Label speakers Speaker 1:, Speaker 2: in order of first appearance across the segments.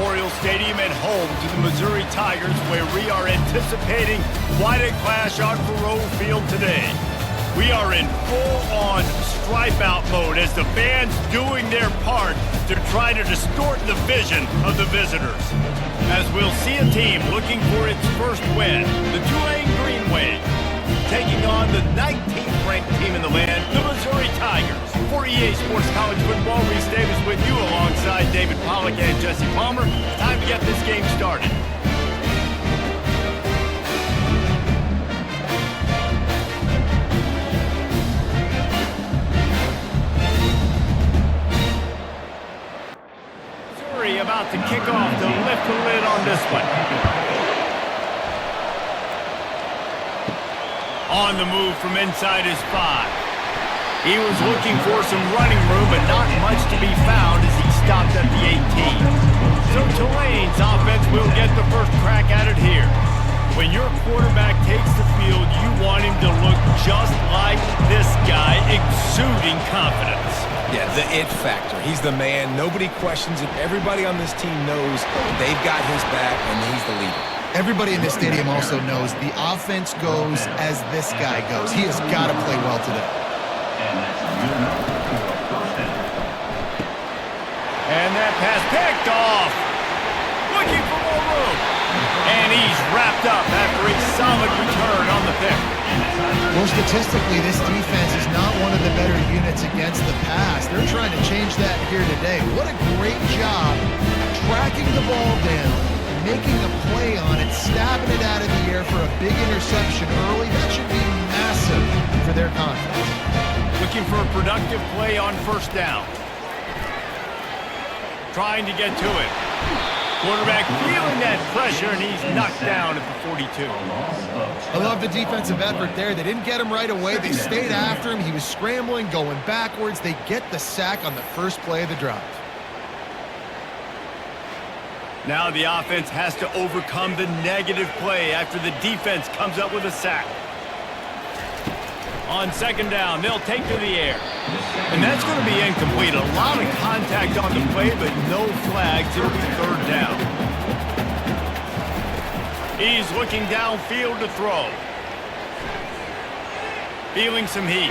Speaker 1: Memorial Stadium and home to the Missouri Tigers, where we are anticipating quite a clash on Faroe Field today. We are in full-on stripe-out mode as the fans doing their part to try to distort the vision of the visitors. As we'll see a team looking for its first win, the Tulane Green Wave, taking on the 19th ranked team in the land, the Missouri Tigers. For EA Sports College Football, Reese Davis with you alongside David Pollack and Jesse Palmer. Time to get this game started. Missouri about to kick off to lift the lid on this one. On the move from inside his 5. He was looking for some running room, but not much to be found as he stopped at the 18. So Tulane's offense will get the first crack at it here. When your quarterback takes the field, you want him to look just like this guy, exuding confidence.
Speaker 2: Yeah, the it factor. He's the man. Nobody questions it. Everybody on this team knows they've got his back, and he's the leader.
Speaker 3: Everybody in this stadium also knows the offense goes as this guy goes. He has got to play well today.
Speaker 1: And that pass picked off. Looking for more room. And he's wrapped up after a solid return on the pick.
Speaker 3: Well, statistically, this defense is not one of the better units against the pass. They're trying to change that here today. What a great job tracking the ball down, making a play on it, stabbing it out of the air for a big interception early. That should be massive for their confidence.
Speaker 1: Looking for a productive play on first down. Trying to get to it. Quarterback feeling that pressure, and he's knocked down at the 42.
Speaker 3: I love the defensive effort there. They didn't get him right away. They stayed after him. He was scrambling, going backwards. They get the sack on the first play of the drive.
Speaker 1: Now the offense has to overcome the negative play after the defense comes up with a sack. On second down, they'll take to the air. And that's going to be incomplete. A lot of contact on the play, but no flags. It'll be third down. He's looking downfield to throw. Feeling some heat.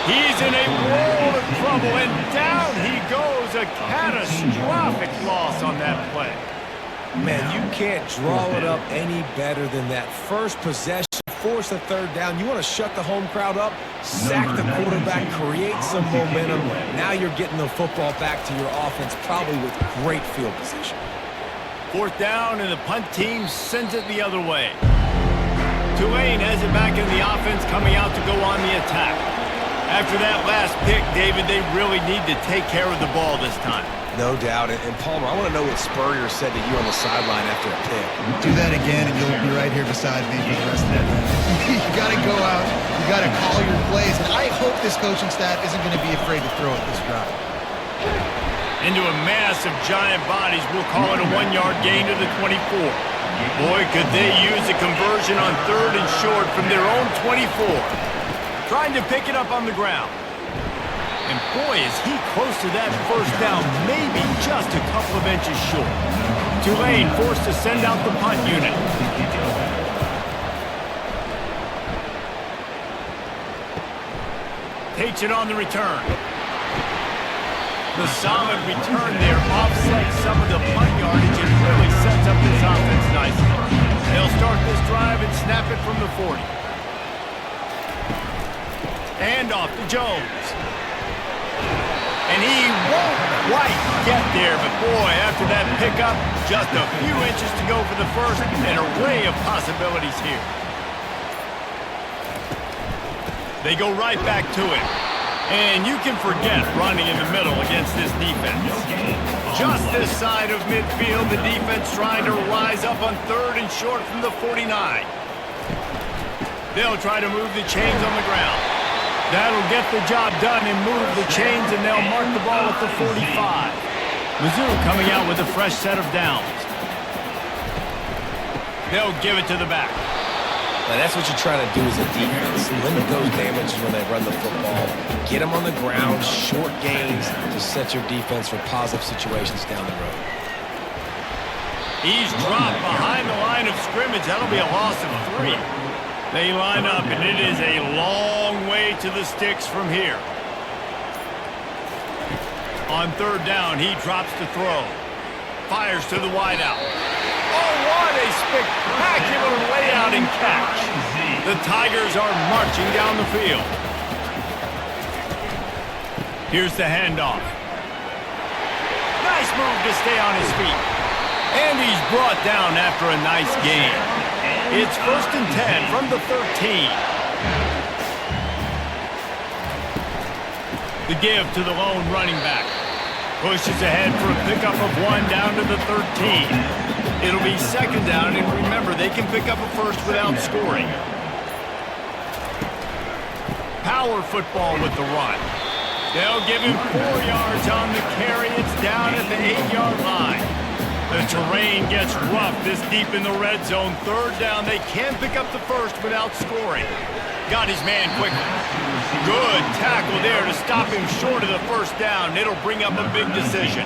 Speaker 1: He's in a world of trouble, and down he goes. A catastrophic loss on that play.
Speaker 2: Man, you can't draw it up any better than that. First possession, force a third down. You want to shut the home crowd up, sack the quarterback, create some momentum. Now you're getting the football back to your offense, probably with great field position.
Speaker 1: Fourth down, and the punt team sends it the other way. Tulane has it back in the offense, coming out to go on the attack. After that last pick, David, they really need to take care of the ball this time.
Speaker 2: No doubt. And Palmer, I want to know what Spurrier said to you on the sideline after a pick.
Speaker 3: Do that again, and you'll be right here beside me for the rest of that. You got to go out. You got to call your plays. And I hope this coaching staff isn't going to be afraid to throw at this drive.
Speaker 1: Into a mass of giant bodies, we'll call it a 1-yard gain to the 24. Boy, could they use a conversion on third and short from their own 24. Trying to pick it up on the ground. And boy, is he close to that first down, maybe just a couple of inches short. Tulane forced to send out the punt unit. Takes it on the return. The solid return there offsets some of the punt yardage and really sets up this offense nicely. They'll start this drive and snap it from the 40. Hand off to Jones. And he won't quite get there, but boy, after that pickup, just a few inches to go for the first, an array of possibilities here. They go right back to it. And you can forget running in the middle against this defense. Just this side of midfield, the defense trying to rise up on third and short from the 49. They'll try to move the chains on the ground. That'll get the job done and move the chains, and they'll mark the ball at the 45. Mizzou coming out with a fresh set of downs. They'll give it to the back.
Speaker 2: Now that's what you're trying to do as a defense. Limit those damages when they run the football. Get them on the ground, short gains to set your defense for positive situations down the road.
Speaker 1: He's dropped behind the line of scrimmage. That'll be a loss of 3. They line up, and it is a long way to the sticks from here. On third down, he drops to throw. Fires to the wideout. Oh, what a spectacular layout and catch. The Tigers are marching down the field. Here's the handoff. Nice move to stay on his feet. And he's brought down after a nice gain. It's 1st and 10 from the 13. The give to the lone running back. Pushes ahead for a pickup of 1 down to the 13. It'll be 2nd down, and remember, they can pick up a first without scoring. Power football with the run. They'll give him 4 yards on the carry. It's down at the 8-yard line. The terrain gets rough this deep in the red zone. 3rd down, they can pick up the first without scoring. Got his man quickly. Good tackle there to stop him short of the 1st down. It'll bring up a big decision.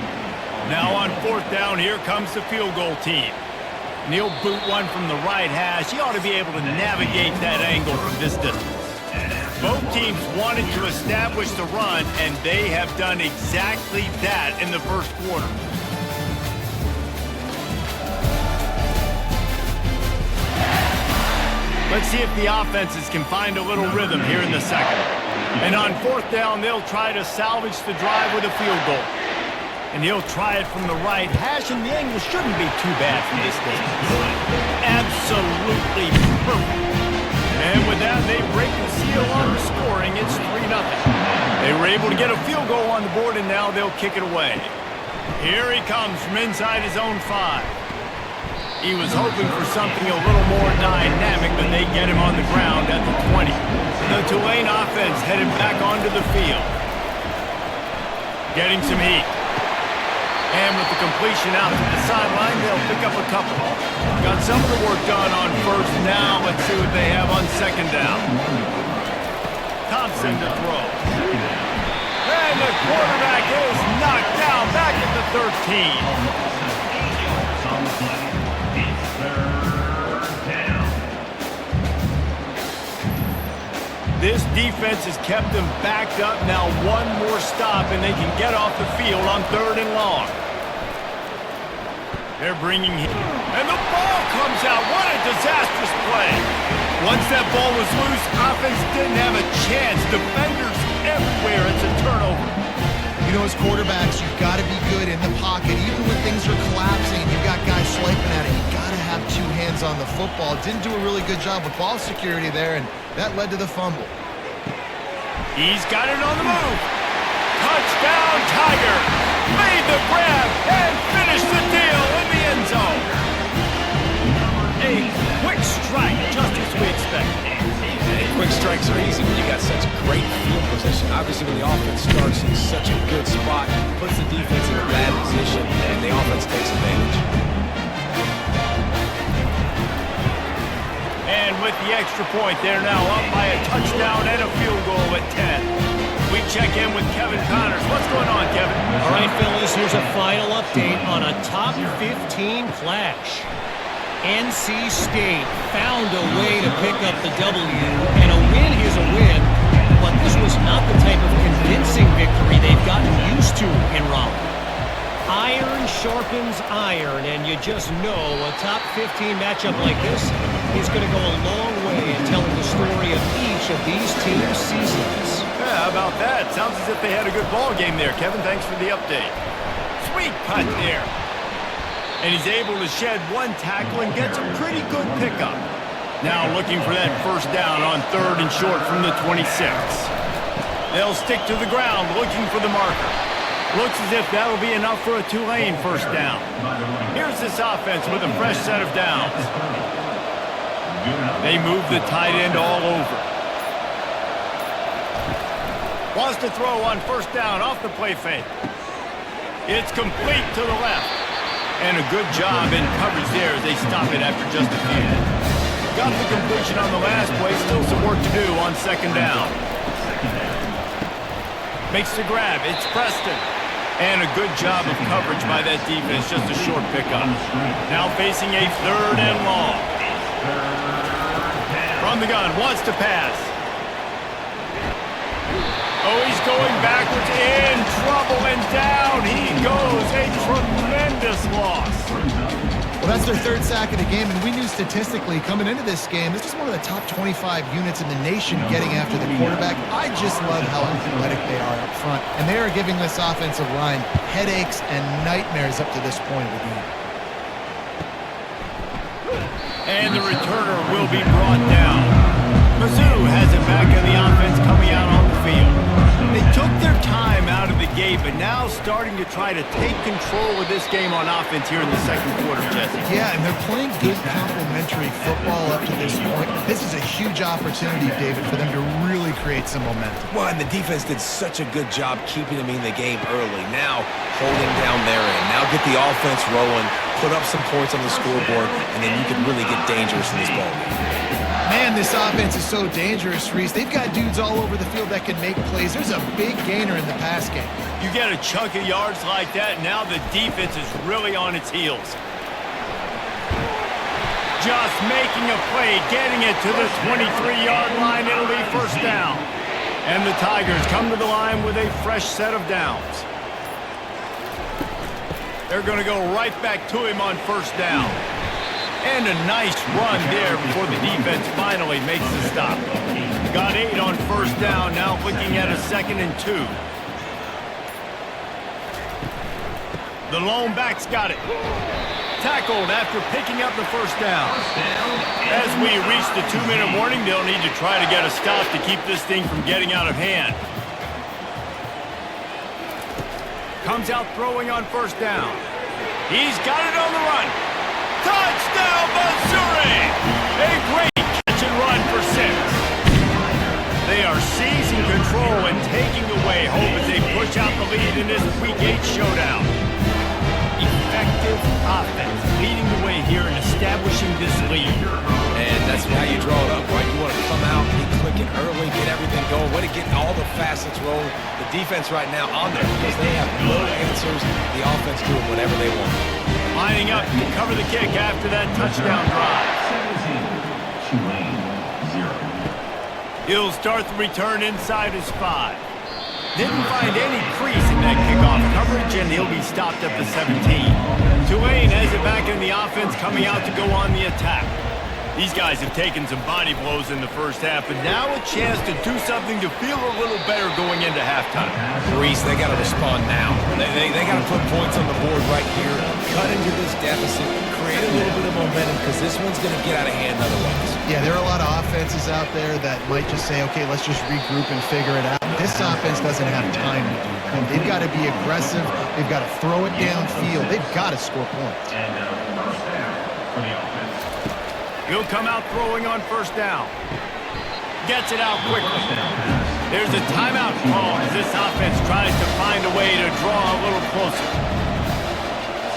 Speaker 1: Now on 4th down, here comes the field goal team. And he'll boot one from the right hash. He ought to be able to navigate that angle from this distance. Both teams wanted to establish the run, and they have done exactly that in the 1st quarter. Let's see if the offenses can find a little rhythm here in the 2nd. And on 4th down, they'll try to salvage the drive with a field goal. And he'll try it from the right hash, and the angle shouldn't be too bad from this distance. Absolutely perfect. And with that, they break the seal on the scoring. It's 3-0. They were able to get a field goal on the board, and now they'll kick it away. Here he comes from inside his own 5. He was hoping for something a little more dynamic, but they get him on the ground at the 20. The Tulane offense headed back onto the field. Getting some heat. And with the completion out to the sideline, they'll pick up a couple. Got some of the work done on 1st. Now let's see what they have on 2nd down. Thompson to throw. And the quarterback is knocked down back at the 13. This defense has kept them backed up. Now one more stop, and they can get off the field on 3rd and long. They're bringing him. And the ball comes out. What a disastrous play. Once that ball was loose, offense didn't have a chance. Defenders everywhere. It's a turnover.
Speaker 3: You know, as quarterbacks, you've got to be good in the pocket. Even when things are collapsing and you've got guys swiping at it, you've got to have 2 hands on the football. Didn't do a really good job with ball security there, and that led to the fumble.
Speaker 1: He's got it on the move. Touchdown, Tiger. Made the grab and finished the deal in the end zone. A quick strike, just as we expected.
Speaker 2: Quick strikes are easy when you got such great field position. Obviously, when the offense starts in such a good spot, puts the defense in a bad position, and the offense takes advantage.
Speaker 1: And with the extra point, they're now up by a touchdown and a field goal at 10. We check in with Kevin Connors. What's going on, Kevin?
Speaker 4: All right, fellas, here's a final update on a top 15 clash. NC State found a way to pick up the W, and a win is a win, but this was not the type of convincing victory they've gotten used to in Raleigh. Iron sharpens iron, and you just know a top 15 matchup like this is going to go a long way in telling the story of each of these teams' seasons.
Speaker 1: Yeah, how about that? Sounds as if they had a good ball game there, Kevin. Thanks for the update. Sweet putt there. And he's able to shed 1 tackle and gets a pretty good pickup. Now looking for that 1st down on 3rd and short from the 26. They'll stick to the ground looking for the marker. Looks as if that'll be enough for a Tulane 1st down. Here's this offense with a fresh set of downs. They move the tight end all over. Wants to throw on 1st down off the play fake. It's complete to the left. And a good job in coverage there as they stop it after just a few. Got the completion on the last play. Still some work to do on 2nd down. Makes the grab. It's Preston. And a good job of coverage by that defense, just a short pickup. Now facing a 3rd and long. From the gun, wants to pass. Oh, he's going backwards, in trouble, and down he goes. A tremendous loss.
Speaker 3: Well, that's their 3rd sack of the game, and we knew statistically coming into this game, this is one of the top 25 units in the nation getting after the quarterback. I just love how athletic they are up front, and they are giving this offensive line headaches and nightmares up to this point of the game.
Speaker 1: And the returner will be brought down. Mizzou has it back in the offense coming out on the field. They took their time out of the gate, but now starting to try to take control of this game on offense here in the 2nd quarter, Jesse.
Speaker 3: Yeah, and they're playing good complementary football up to this point. This is a huge opportunity, David, for them to really create some momentum.
Speaker 2: Well, and the defense did such a good job keeping them in the game early. Now holding down their end. Now get the offense rolling, put up some points on the scoreboard, and then you can really get dangerous in this ball game.
Speaker 3: Man, this offense is so dangerous, Reese. They've got dudes all over the field that can make plays. There's a big gainer in the pass game.
Speaker 1: You get a chunk of yards like that, now the defense is really on its heels. Just making a play, getting it to the 23-yard line. It'll be 1st down. And the Tigers come to the line with a fresh set of downs. They're going to go right back to him on 1st down. And a nice run there before the defense finally makes the stop. Got 8 on 1st down, now looking at a 2nd and 2. The lone back's got it. Tackled after picking up the 1st down. As we reach the 2-minute warning, they'll need to try to get a stop to keep this thing from getting out of hand. Comes out throwing on 1st down. He's got it on the run. Touchdown, Missouri! A great catch and run for 6. They are seizing control and taking away hope as they push out the lead in this Week 8 showdown. Effective offense leading the way here and establishing this lead.
Speaker 2: And that's how you draw it up, right? You want to come out, be clicking early, get everything going, way to get all the facets rolling. The defense right now on there because they have no answers. The offense doing whatever they want.
Speaker 1: Lining up to cover the kick after that touchdown drive.
Speaker 5: Tulane, 0.
Speaker 1: He'll start the return inside his 5. Didn't find any crease in that kickoff coverage, and he'll be stopped at the 17. Tulane has it back in the offense, coming out to go on the attack. These guys have taken some body blows in the 1st half, but now a chance to do something to feel a little better going into halftime.
Speaker 2: Reese, they got to respond now. They got to put points on the board right here, cut into this deficit, create a little bit of momentum because this one's going to get out of hand otherwise.
Speaker 3: Yeah, there are a lot of offenses out there that might just say, okay, let's just regroup and figure it out. This offense doesn't have time to do that. They've got to be aggressive. They've got to throw it downfield. They've got to score points.
Speaker 5: And 1st down for the offense.
Speaker 1: He'll come out throwing on 1st down. Gets it out quickly. There's a timeout call as this offense tries to find a way to draw a little closer.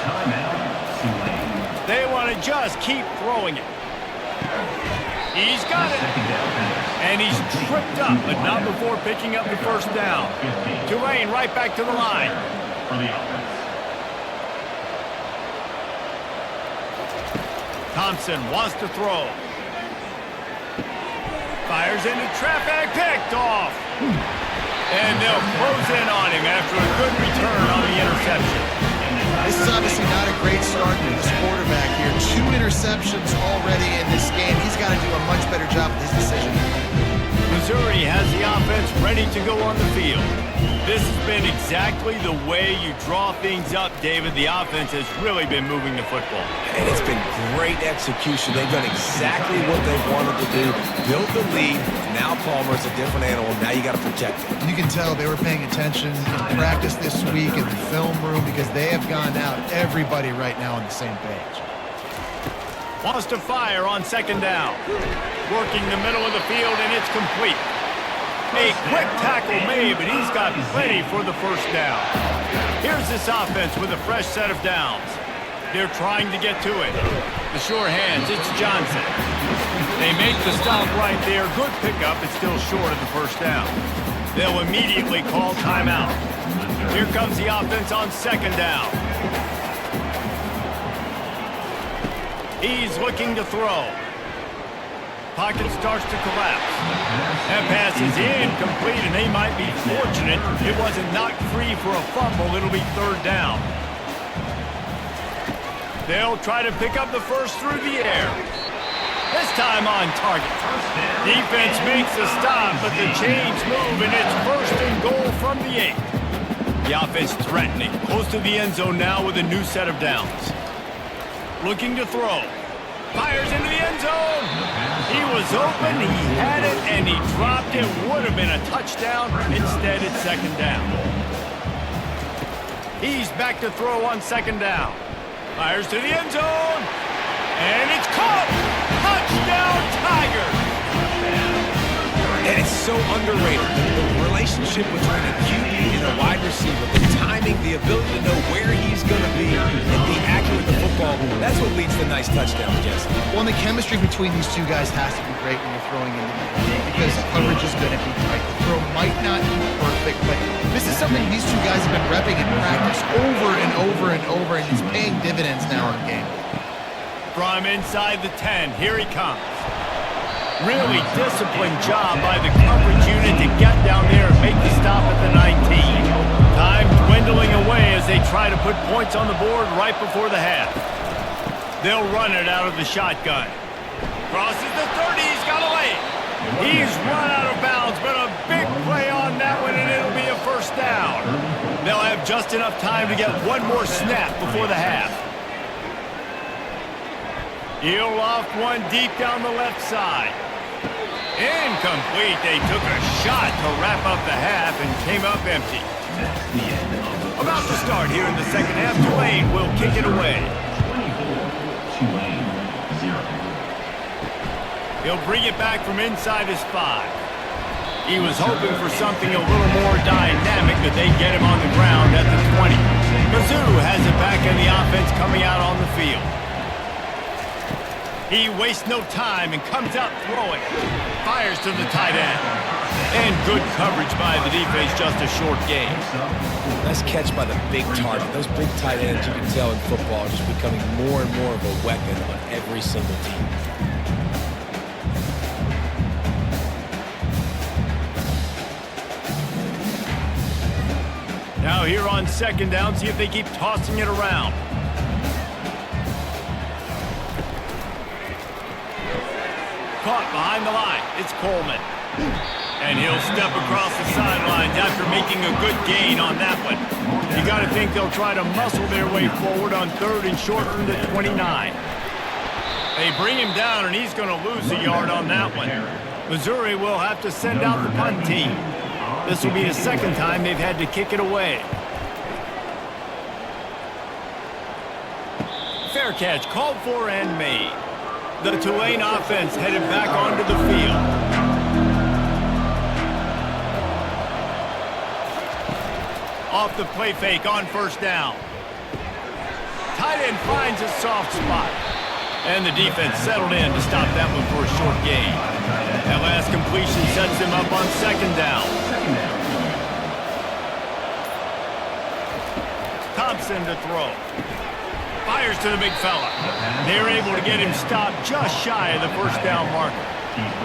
Speaker 5: Timeout, Tulane.
Speaker 1: They want to just keep throwing it. He's got it. And he's tripped up, but not before picking up the 1st down. Tulane right back to the line.
Speaker 5: For the offense.
Speaker 1: Thompson wants to throw. Fires into traffic, picked off. And they'll close in on him after a good return on the interception.
Speaker 3: This is obviously not a great start for this quarterback here. 2 interceptions already in this game. He's got to do a much better job with his decision.
Speaker 1: Missouri has the offense ready to go on the field. This has been exactly the way you draw things up, David. The offense has really been moving the football.
Speaker 2: And it's been great execution. They've done exactly what they wanted to do. Built the lead. Now Palmer's a different animal. Now you got to protect it.
Speaker 3: You can tell they were paying attention in practice this week in the film room because they have gone out, everybody right now on the same page.
Speaker 1: Wants to fire on 2nd down. Working the middle of the field, and it's complete. A quick tackle made, but he's got plenty for the 1st down. Here's this offense with a fresh set of downs. They're trying to get to it. The sure hands, it's Johnson. They make the stop right there. Good pickup, it's still short of the 1st down. They'll immediately call timeout. Here comes the offense on second down. He's looking to throw. Pocket starts to collapse. That pass is incomplete, and they might be fortunate it wasn't knocked free for a fumble. It'll be third down. They'll try to pick up the first through the air. This time on target. Defense makes a stop, but the chains move, and it's first and goal from the 8. The offense threatening. Close to the end zone now with a new set of downs. Looking to throw. Fires into the end zone. He was open, he had it, and he dropped it. Would have been a touchdown. Instead, it's second down. He's back to throw on second down. Fires to the end zone. And it's caught. Touchdown, Tigers.
Speaker 2: And it's so underrated. The relationship between a QB and a wide receiver, the timing, the ability to know where he's going to be, and be accurate with the football, that's what leads to nice touchdowns, Jesse.
Speaker 3: Well, and the chemistry between these two guys has to be great when you're throwing into the game because coverage is going to be tight. The throw might not be perfect, but this is something these two guys have been repping in practice over and over and over, and it's paying dividends now in the game.
Speaker 1: From inside the 10, here he comes. Really disciplined job by the coverage unit to get down there and make the stop at the 19. Time dwindling away as they try to put points on the board right before the half. They'll run it out of the shotgun. Crosses the 30, he's got away. He's run out of bounds, but a big play on that one, and it'll be a first down. They'll have just enough time to get one more snap before the half. He'll loft one deep down the left side. Incomplete. They took a shot to wrap up the half and came up empty. About to start here in the second half. Tulane will kick it away.
Speaker 5: Tulane 0.
Speaker 1: He'll bring it back from inside his 5. He was hoping for something a little more dynamic, but they get him on the ground at the 20. Mizzou has it back in the offense coming out on the field. He wastes no time and comes out throwing. Fires to the tight end. And good coverage by the defense, just a short gain.
Speaker 2: Nice catch by the big target. Those big tight ends, you can tell in football, are just becoming more and more of a weapon on every single team.
Speaker 1: Now here on second down, see if they keep tossing it around. Caught behind the line. It's Coleman. And he'll step across the sidelines after making a good gain on that one. You got to think they'll try to muscle their way forward on third and short from the 29. They bring him down, and he's going to lose a yard on that one. Missouri will have to send out the punt team. This will be the second time they've had to kick it away. Fair catch called for and made. The Tulane offense headed back onto the field. Off the play fake on first down. Tight end finds a soft spot. And the defense settled in to stop that one for a short gain. That last completion sets them up on second down. Thompson to throw. Fires to the big fella. They're able to get him stopped just shy of the first down marker.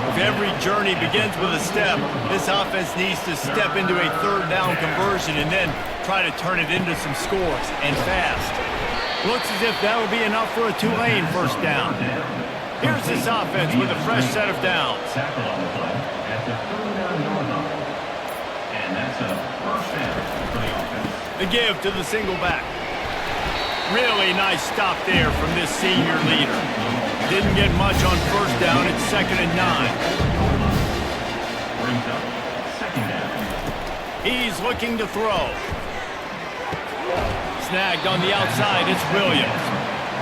Speaker 1: If every journey begins with a step, this offense needs to step into a third down conversion and then try to turn it into some scores, and fast. Looks as if that will be enough for a Tulane first down. Here's this offense with a fresh set of downs.
Speaker 5: Tackle on the play at the 39-yard line. And that's a first down for the offense.
Speaker 1: The give to the single back. Really nice stop there from this senior leader. Didn't get much on first down. It's 2nd and 9.
Speaker 5: Brings up second down.
Speaker 1: He's looking to throw. Snagged on the outside. It's Williams.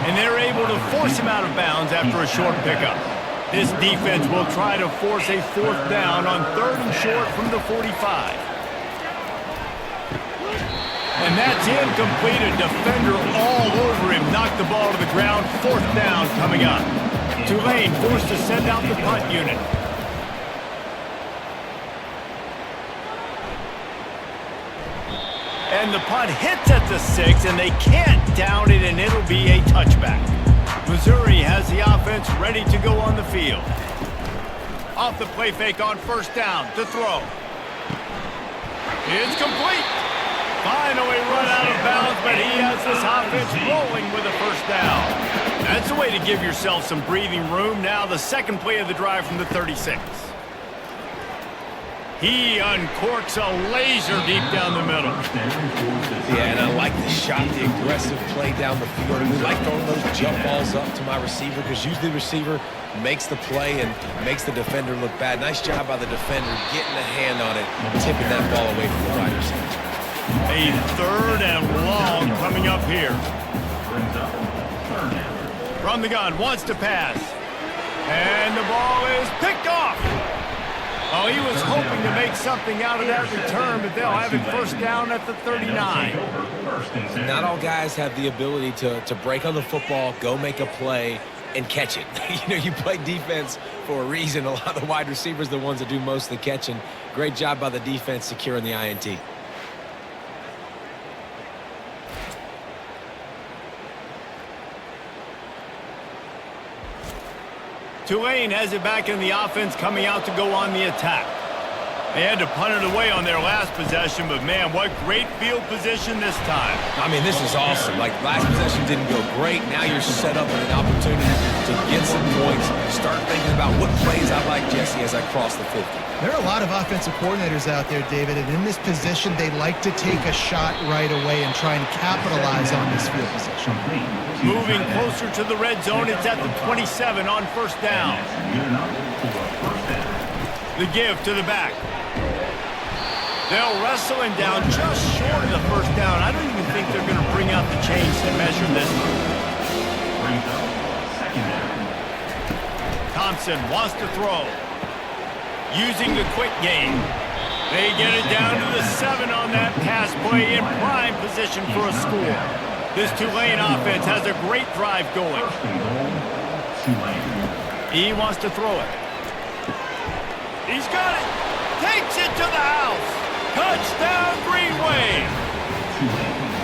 Speaker 1: And they're able to force him out of bounds after a short pickup. This defense will try to force a fourth down on third and short from the 45. And that's incomplete. A defender all over him. Knocked the ball to the ground. Fourth down coming up. Tulane forced to send out the punt unit. And the punt hits at the 6, and they can't down it, and it'll be a touchback. Missouri has the offense ready to go on the field. Off the play fake on first down to throw. It's complete. Finally run out of bounds, but he has this offense rolling with a first down. That's a way to give yourself some breathing room. Now the second play of the drive from the 36. He uncorks a laser deep down the middle.
Speaker 2: Yeah, and I like the shot, the aggressive play down the field. And we like throwing those jump balls up to my receiver because usually the receiver makes the play and makes the defender look bad. Nice job by the defender getting a hand on it, tipping that ball away from the wide receiver.
Speaker 1: A third and long coming up here. From the gun, wants to pass. And the ball is picked off. Oh, he was hoping to make something out of that return, but they'll have it first down at the 39.
Speaker 2: Not all guys have the ability to break on the football, go make a play, and catch it. You play defense for a reason. A lot of the wide receivers are the ones that do most of the catching. Great job by the defense securing the INT.
Speaker 1: Tulane has it back in the offense, coming out to go on the attack. They had to punt it away on their last possession, but man, what great field position this time.
Speaker 2: I mean, this is awesome. Like, last possession didn't go great. Now you're set up with an opportunity to get some points. Start thinking about what plays I like, Jesse, as I cross the 50.
Speaker 3: There are a lot of offensive coordinators out there, David, and in this position, they like to take a shot right away and try and capitalize on this field position.
Speaker 1: Moving closer to the red zone, it's at the 27 on first down. The give to the back. They'll wrestle him down just short of the first down. I don't even think they're going to bring out the chains to measure this one. Thompson wants to throw. Using the quick game. They get it down to the 7 on that pass play in prime position for a score. This Tulane offense has a great drive going. He wants to throw it. He's got it. Takes it to the house. Touchdown, Green Wave.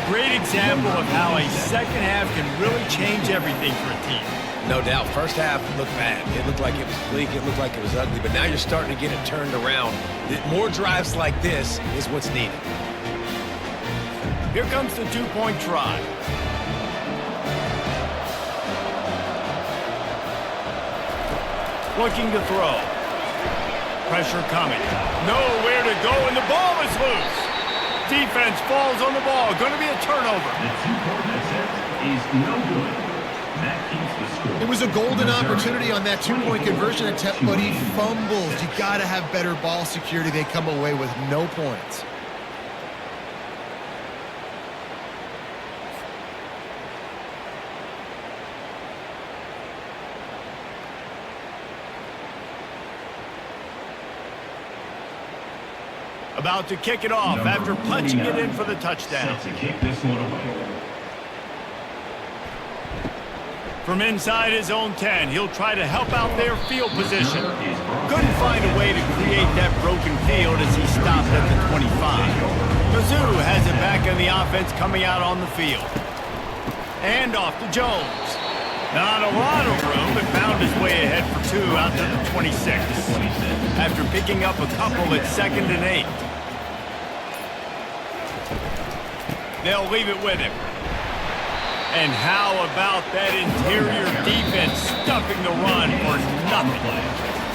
Speaker 1: Great example of how a second half can really change everything for a team.
Speaker 2: No doubt. First half looked bad. It looked like it was bleak. It looked like it was ugly. But now you're starting to get it turned around. More drives like this is what's needed.
Speaker 1: Here comes the two-point try. Looking to throw. Pressure coming. Nowhere to go, and the ball is loose. Defense falls on the ball. Going to be a turnover.
Speaker 5: The two-point attempt is no good. That keeps the score.
Speaker 3: It was a golden opportunity on that two-point conversion attempt, but he fumbles. You got to have better ball security. They come away with no points.
Speaker 1: About to kick it off after punching it in for the touchdown.
Speaker 5: Set to kick this one away.
Speaker 1: From inside his own 10, he'll try to help out their field position. Couldn't find a way to create that broken field as he stopped at the 25. Mizzou has it back in the offense coming out on the field. And off to Jones. Not a lot of room, but found his way ahead for 2 out to the 26. After picking up a couple at 2nd and 8. They'll leave it with him. And how about that interior defense stuffing the run for nothing?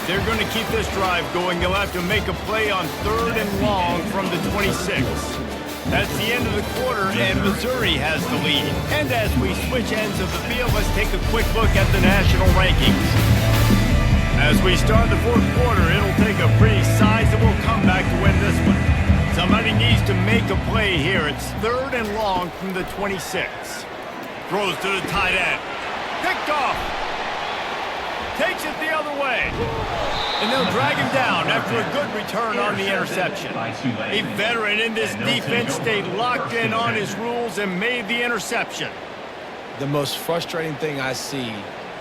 Speaker 1: They're going to keep this drive going. They'll have to make a play on 3rd and long from the 26. That's the end of the quarter, and Missouri has the lead. And as we switch ends of the field, let's take a quick look at the national rankings. As we start the 4th quarter, it'll take a pretty sizable comeback to win this one. Somebody needs to make a play here. It's 3rd and long from the 26. Throws to the tight end. Picked off. Takes it the other way. And they'll drag him down after a good return on the interception. A veteran in this defense stayed locked in on his rules and made the interception.
Speaker 2: The most frustrating thing I see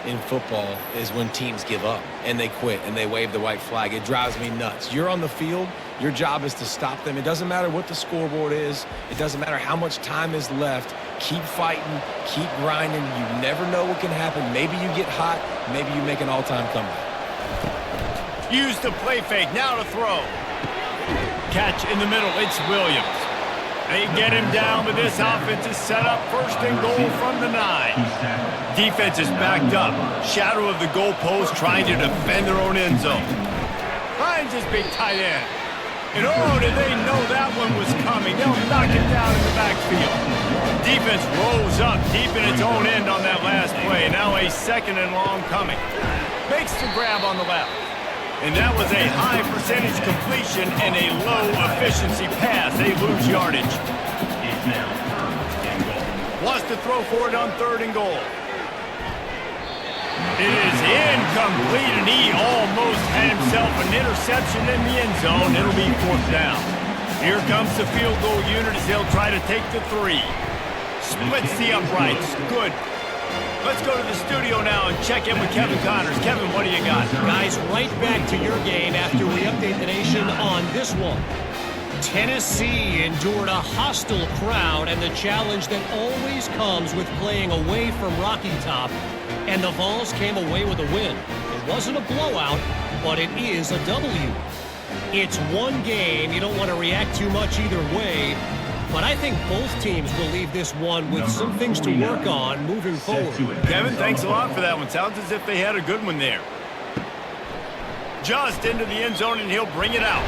Speaker 2: in football is when teams give up and they quit and they wave the white flag. It drives me nuts. You're on the field. Your job is to stop them. It doesn't matter what the scoreboard is. It doesn't matter how much time is left. Keep fighting. Keep grinding. You never know what can happen. Maybe you get hot. Maybe you make an all-time comeback.
Speaker 1: Use the play fake. Now to throw. Catch in the middle. It's Williams. They get him down, but this offense is set up first and goal from the 9. Defense is backed up. Shadow of the goalpost trying to defend their own end zone. Finds his big tight end. And oh, did they know that one was coming. They'll knock it down in the backfield. Defense rolls up deep in its own end on that last play. Now a second and long coming. Makes the grab on the left. And that was a high percentage completion and a low efficiency pass. They lose yardage.
Speaker 5: It's now 3rd and goal.
Speaker 1: Wants to throw for it on 3rd and goal. It is incomplete, and he almost had himself an interception in the end zone. It'll be 4th down. Here comes the field goal unit as they'll try to take the 3. Splits the uprights. Good. Let's go to the studio now and check in with Kevin Connors. Kevin, what do you got?
Speaker 4: Guys, right back to your game after we update the nation on this one. Tennessee endured a hostile crowd and the challenge that always comes with playing away from Rocky Top, and the Vols came away with a win. It wasn't a blowout, but it is a W. It's one game. You don't want to react too much either way, but I think both teams will leave this one with some things to work on moving forward.
Speaker 1: Kevin, thanks a lot for that one. Sounds as if they had a good one there. Just into the end zone, and he'll bring it out.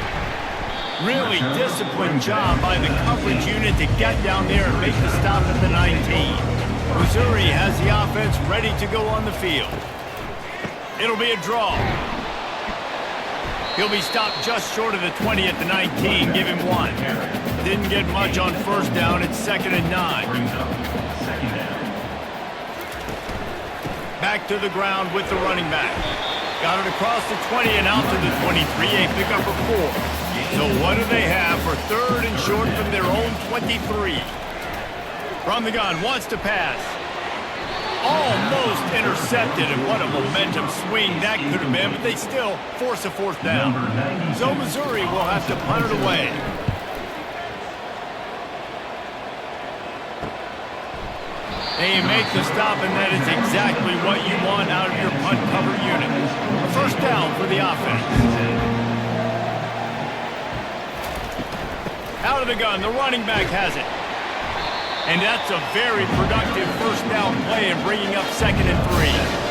Speaker 1: Really disciplined job by the coverage unit to get down there and make the stop at the 19. Missouri has the offense ready to go on the field. It'll be a draw. He'll be stopped just short of the 20 at the 19. Give him 1. Didn't get much on 1st down. It's 2nd and 9. Back to the ground with the running back. Got it across the 20 and out to the 23. A pickup of 4. So what do they have for 3rd and short from their own 23? From the gun, wants to pass. Almost intercepted, and what a momentum swing that could have been, but they still force a 4th down. So Missouri will have to punt it away. They make the stop, and that is exactly what you want out of your punt cover unit. A 1st down for the offense. Out of the gun, the running back has it. And that's a very productive 1st down play and bringing up 2nd and 3.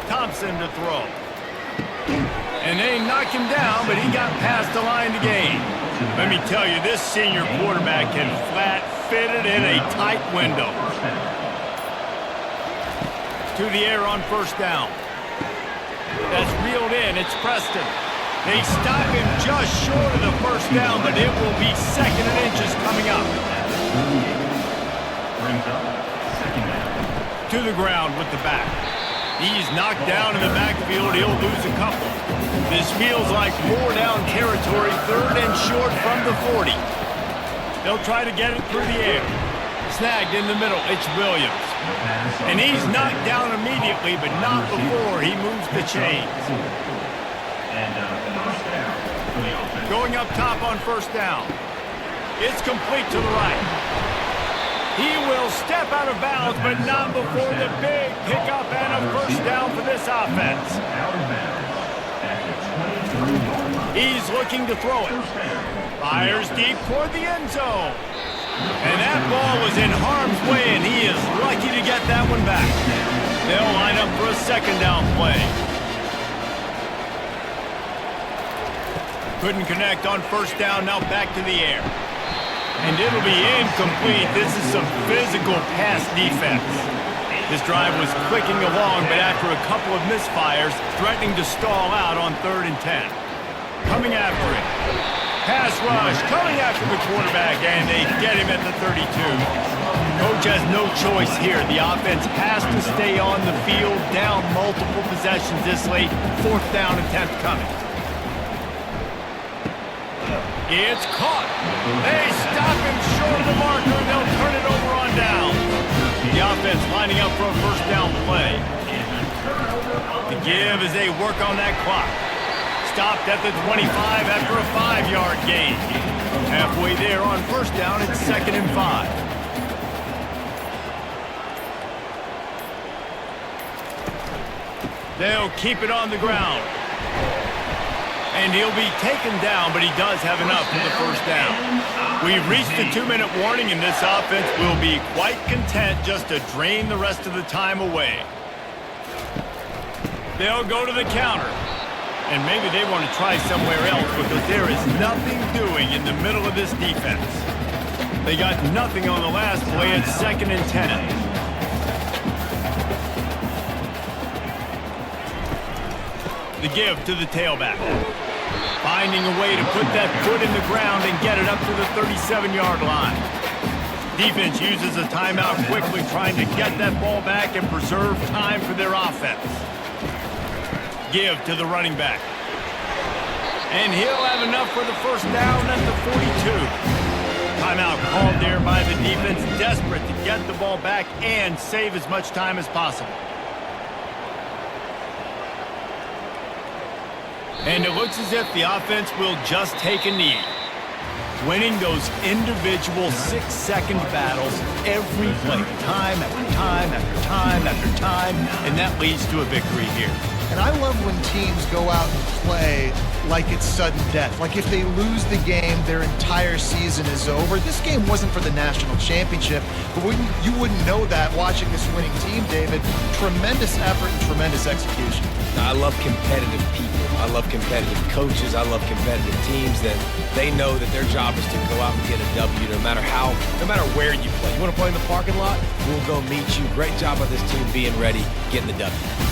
Speaker 1: Thompson to throw. And they knock him down, but he got past the line to gain. Let me tell you, this senior quarterback can flat fit it in a tight window. To the air on 1st down. That's reeled in. It's Preston. They stop him just short of the 1st down, but it will be 2nd and inches coming up. To the ground with the back. He's knocked down in the backfield. He'll lose a couple. This feels like 4 down territory, 3rd and short from the 40. They'll try to get it through the air. Snagged in the middle. It's Williams. And he's knocked down immediately, but not before he moves the chains. Going up top on 1st down. It's complete to the right. He will step out of bounds, but not before the big pickup and a 1st down for this offense. He's looking to throw it. Fires deep toward the end zone. And that ball was in harm's way, and he is lucky to get that one back. They'll line up for a 2nd down play. Couldn't connect on first down, now back to the air. And it'll be incomplete. This is some physical pass defense. This drive was clicking along, but after a couple of misfires, threatening to stall out on 3rd and 10. Coming after it. Pass rush, coming after the quarterback, and they get him at the 32. Coach has no choice here. The offense has to stay on the field, down multiple possessions this late. 4th down attempt coming. It's caught. They stop him short of the marker, and they'll turn it over on down. The offense lining up for a first down play. The give as they work on that clock. Stopped at the 25 after a 5-yard gain. Halfway there on first down, it's 2nd and 5. They'll keep it on the ground. And he'll be taken down, but he does have enough for the first down. We've reached the 2-minute warning, and this offense will be quite content just to drain the rest of the time away. They'll go to the counter. And maybe they want to try somewhere else because there is nothing doing in the middle of this defense. They got nothing on the last play. It's 2nd and 10. The give to the tailback. Finding a way to put that foot in the ground and get it up to the 37-yard line. Defense uses a timeout quickly, trying to get that ball back and preserve time for their offense. Give to the running back. And he'll have enough for the first down at the 42. Timeout called there by the defense, desperate to get the ball back and save as much time as possible. And it looks as if the offense will just take a knee. Winning those individual 6-second battles every play, time after time after time after time, and that leads to a victory here.
Speaker 3: And I love when teams go out and play like it's sudden death. Like if they lose the game, their entire season is over. This game wasn't for the national championship, but you wouldn't know that watching this winning team, David. Tremendous effort and tremendous execution.
Speaker 6: I love competitive people. I love competitive coaches. I love competitive teams that they know that their job is to go out and get a W no matter where you play. You want to play in the parking lot? We'll go meet you. Great job by this team being ready, getting the W.